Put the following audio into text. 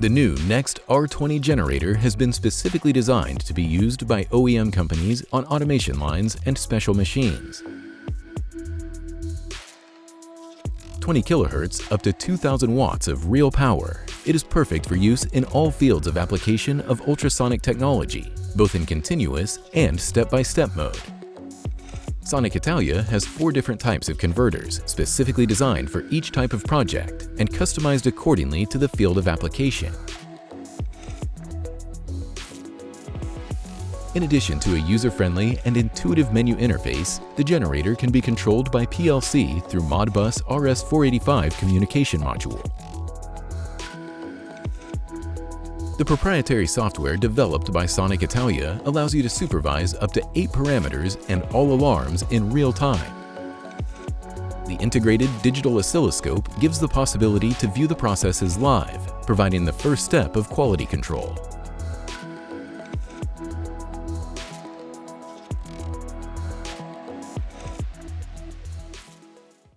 The new Next R20 generator has been specifically designed to be used by OEM companies on automation lines and special machines. 20 kHz up to 2000 watts of real power. It is perfect for use in all fields of application of ultrasonic technology, both in continuous and step-by-step mode. SONIC ITALIA has 4 different types of converters specifically designed for each type of project and customized accordingly to the field of application. In addition to a user-friendly and intuitive menu interface, the generator can be controlled by PLC through Modbus RS485 communication module. The proprietary software developed by SONIC ITALIA allows you to supervise up to 8 parameters and all alarms in real time. The integrated digital oscilloscope gives the possibility to view the processes live, providing the first step of quality control.